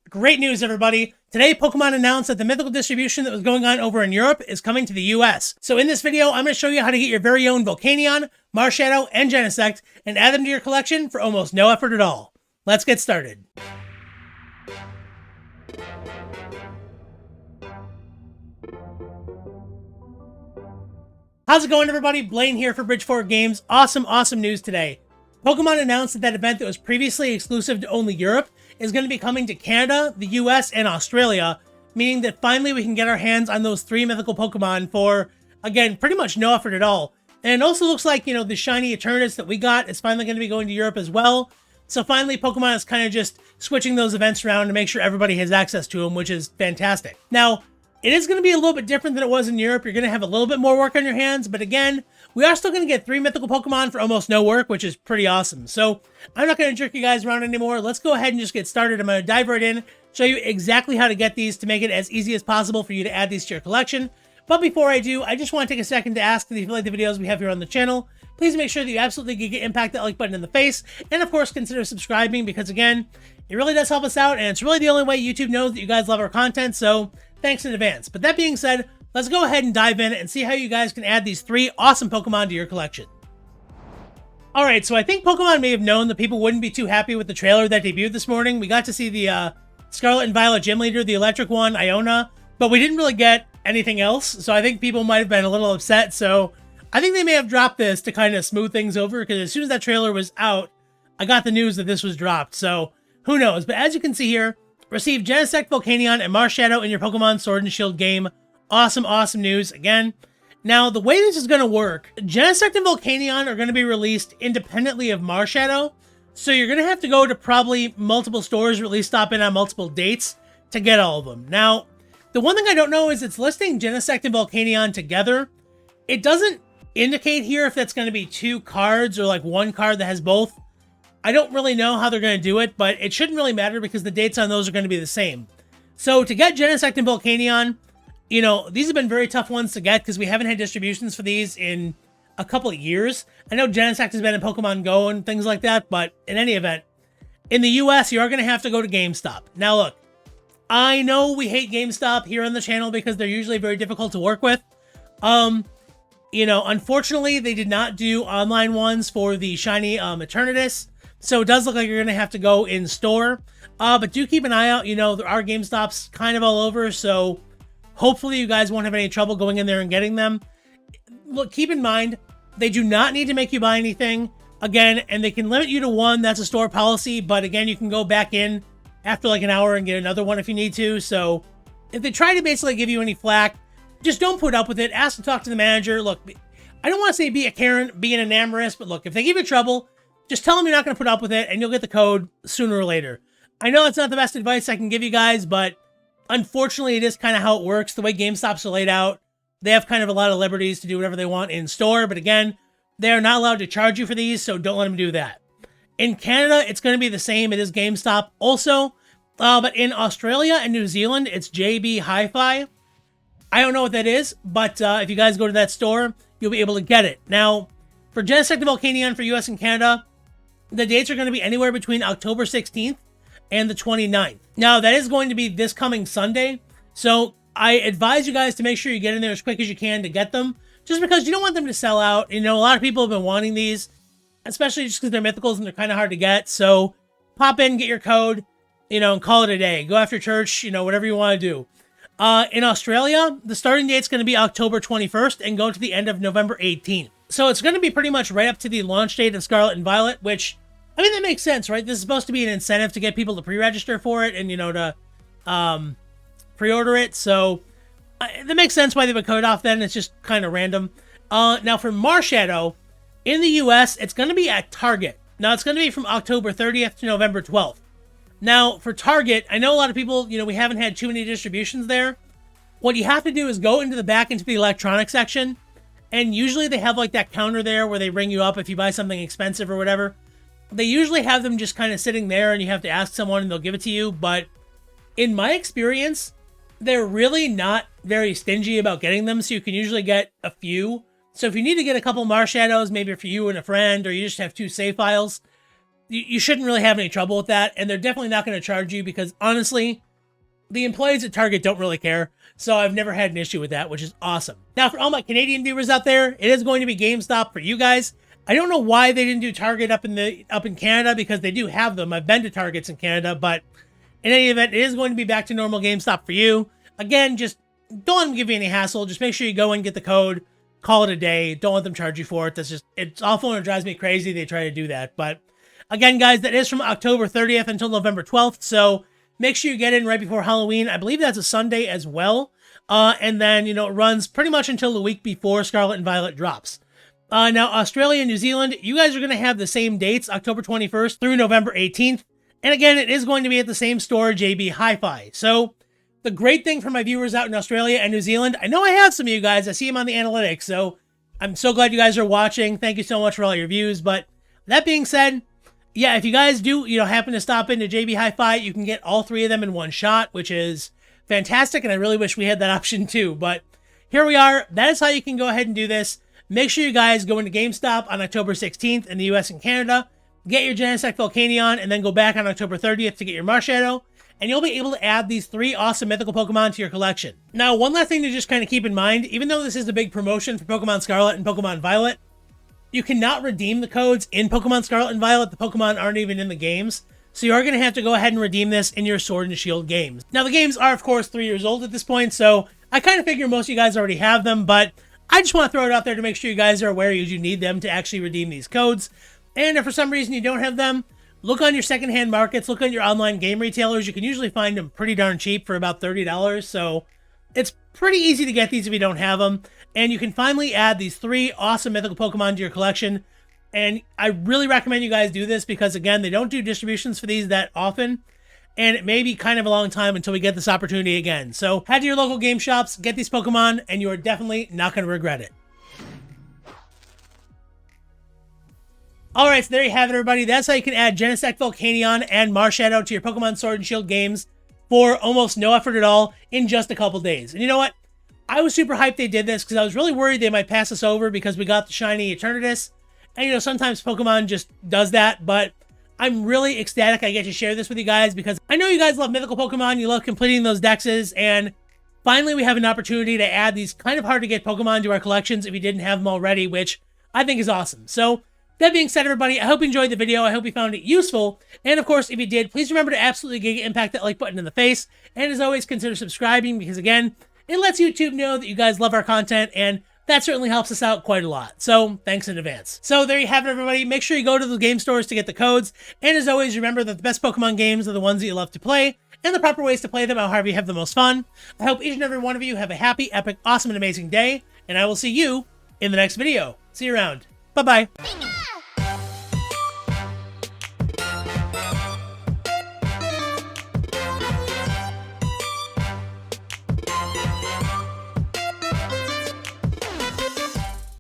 Great news, everybody! Today, Pokemon announced that the mythical distribution that was going on over in Europe is coming to the US. So in this video, I'm going to show you how to get your very own Volcanion, Marshadow, and Genesect, and add them to your collection for almost no effort at all. Let's get started. How's it going, everybody? Blaine here for Bridgeport Games. Awesome news today. Pokemon announced that event that was previously exclusive to only Europe is going to be coming to Canada, the US, and Australia, meaning that finally we can get our hands on those 3 mythical Pokemon for, again, pretty much no effort at all. And it also looks like, the shiny Eternatus that we got is finally going to be going to Europe as well. So finally, Pokemon is kind of just switching those events around to make sure everybody has access to them, which is fantastic. Now, it is going to be a little bit different than it was in Europe. You're going to have a little bit more work on your hands, but again, we are still going to get 3 mythical Pokemon for almost no work, which is pretty awesome. So I'm not going to jerk you guys around anymore. Let's go ahead and just get started. I'm going to dive right in, show you exactly how to get these to make it as easy as possible for you to add these to your collection. But before I do, I just want to take a second to ask that if you like the videos we have here on the channel, please make sure that you absolutely get impact that like button in the face, and of course consider subscribing, because again, it really does help us out, and it's really the only way YouTube knows that you guys love our content, so thanks in advance. But that being said, let's go ahead and dive in and see how you guys can add these 3 awesome Pokemon to your collection. Alright, so I think Pokemon may have known that people wouldn't be too happy with the trailer that debuted this morning. We got to see the Scarlet and Violet Gym Leader, the electric one, Iona, but we didn't really get anything else, so I think people might have been a little upset, so I think they may have dropped this to kind of smooth things over, because as soon as that trailer was out, I got the news that this was dropped, so who knows. But as you can see here, receive Genesect, Volcanion, and Marshadow in your Pokemon Sword and Shield game. Awesome news again. Now, the way this is going to work, Genesect and Volcanion are going to be released independently of Marshadow, so you're going to have to go to probably multiple stores or at least stop in on multiple dates to get all of them. Now, the one thing I don't know is it's listing Genesect and Volcanion together. It doesn't indicate here if that's going to be 2 cards or like 1 card that has both. I don't really know how they're going to do it, but it shouldn't really matter because the dates on those are going to be the same. So to get Genesect and Volcanion, these have been very tough ones to get because we haven't had distributions for these in a couple of years. I know Genesect has been in Pokemon Go and things like that, but in any event, in the US, you are going to have to go to GameStop. Now look, I know we hate GameStop here on the channel because they're usually very difficult to work with. Unfortunately, they did not do online ones for the shiny Eternatus, so it does look like you're going to have to go in store. But do keep an eye out. There are GameStops kind of all over, so hopefully you guys won't have any trouble going in there and getting them. Look, keep in mind, they do not need to make you buy anything. Again, and they can limit you to 1. That's a store policy, but again, you can go back in after like an hour and get another one if you need to. So if they try to basically give you any flack, just don't put up with it. Ask to talk to the manager. Look, I don't want to say be a Karen, be an enamorist, but look, if they give you trouble, just tell them you're not going to put up with it, and you'll get the code sooner or later. I know it's not the best advice I can give you guys, but unfortunately, it is kind of how it works. The way GameStops are laid out, they have kind of a lot of liberties to do whatever they want in store, but again, they are not allowed to charge you for these, so don't let them do that. In Canada, it's going to be the same. It is GameStop also, but in Australia and New Zealand, it's JB Hi-Fi. I don't know what that is, but if you guys go to that store, you'll be able to get it. Now, for Genesect and Volcanion for US and Canada, the dates are going to be anywhere between October 16th and the 29th. Now, that is going to be this coming Sunday, so I advise you guys to make sure you get in there as quick as you can to get them, just because you don't want them to sell out. A lot of people have been wanting these, especially just because they're mythicals and they're kind of hard to get, so pop in, get your code, and call it a day. Go after church, whatever you want to do. In Australia, the starting date's going to be October 21st and go to the end of November 18th. So it's going to be pretty much right up to the launch date of Scarlet and Violet, which, that makes sense, right? This is supposed to be an incentive to get people to pre-register for it and, to pre-order it. So that makes sense why they would cut it off then. It's just kind of random. Now for Marshadow, in the US, it's going to be at Target. Now it's going to be from October 30th to November 12th. Now, for Target, I know a lot of people, we haven't had too many distributions there. What you have to do is go into the electronics section, and usually they have like that counter there where they ring you up if you buy something expensive or whatever. They usually have them just kind of sitting there, and you have to ask someone and they'll give it to you. But in my experience, they're really not very stingy about getting them, so you can usually get a few. So if you need to get a couple Marshadows, maybe for you and a friend, or you just have 2 save files, you shouldn't really have any trouble with that, and they're definitely not going to charge you because, honestly, the employees at Target don't really care, so I've never had an issue with that, which is awesome. Now, for all my Canadian viewers out there, it is going to be GameStop for you guys. I don't know why they didn't do Target up in Canada, because they do have them. I've been to Targets in Canada, but in any event, it is going to be back to normal GameStop for you. Again, just don't let them give you any hassle. Just make sure you go and get the code, call it a day. Don't let them charge you for it. It's awful, and it drives me crazy they try to do that. But again, guys, that is from October 30th until November 12th, so make sure you get in right before Halloween. I believe that's a Sunday as well. And then, it runs pretty much until the week before Scarlet and Violet drops. Now, Australia and New Zealand, you guys are going to have the same dates, October 21st through November 18th. And again, it is going to be at the same store, JB Hi-Fi. So the great thing for my viewers out in Australia and New Zealand, I know I have some of you guys. I see them on the analytics. So I'm so glad you guys are watching. Thank you so much for all your views. But that being said, yeah, if you guys do, happen to stop into JB Hi-Fi, you can get all three of them in one shot, which is fantastic. And I really wish we had that option too. But here we are. That is how you can go ahead and do this. Make sure you guys go into GameStop on October 16th in the US and Canada. Get your Genesect Volcanion, and then go back on October 30th to get your Marshadow, and you'll be able to add these 3 awesome mythical Pokemon to your collection. Now, one last thing to just kind of keep in mind, even though this is a big promotion for Pokemon Scarlet and Pokemon Violet, you cannot redeem the codes in Pokemon Scarlet and Violet. The Pokemon aren't even in the games, so you are going to have to go ahead and redeem this in your Sword and Shield games. Now, the games are, of course, 3 years old at this point, so I kind of figure most of you guys already have them, but I just want to throw it out there to make sure you guys are aware you need them to actually redeem these codes. And if for some reason you don't have them, look on your secondhand markets, look on your online game retailers. You can usually find them pretty darn cheap for about $30. So it's pretty easy to get these if you don't have them. And you can finally add these 3 awesome mythical Pokemon to your collection. And I really recommend you guys do this because, again, they don't do distributions for these that often. And it may be kind of a long time until we get this opportunity again. So head to your local game shops, get these Pokemon, and you are definitely not going to regret it. Alright, so there you have it, everybody. That's how you can add Genesect, Volcanion, and Marshadow to your Pokemon Sword and Shield games for almost no effort at all in just a couple days. And you know what? I was super hyped they did this because I was really worried they might pass us over because we got the shiny Eternatus. And, sometimes Pokemon just does that, but I'm really ecstatic I get to share this with you guys because I know you guys love mythical Pokemon, you love completing those dexes, and finally we have an opportunity to add these kind of hard to get Pokemon to our collections if you didn't have them already, which I think is awesome. So that being said, everybody, I hope you enjoyed the video. I hope you found it useful. And of course, if you did, please remember to absolutely impact that like button in the face. And as always, consider subscribing because, again, it lets YouTube know that you guys love our content, and that certainly helps us out quite a lot. So thanks in advance. So there you have it, everybody. Make sure you go to the game stores to get the codes. And as always, remember that the best Pokemon games are the ones that you love to play, and the proper ways to play them are however you have the most fun. I hope each and every one of you have a happy, epic, awesome, and amazing day. And I will see you in the next video. See you around. Bye-bye.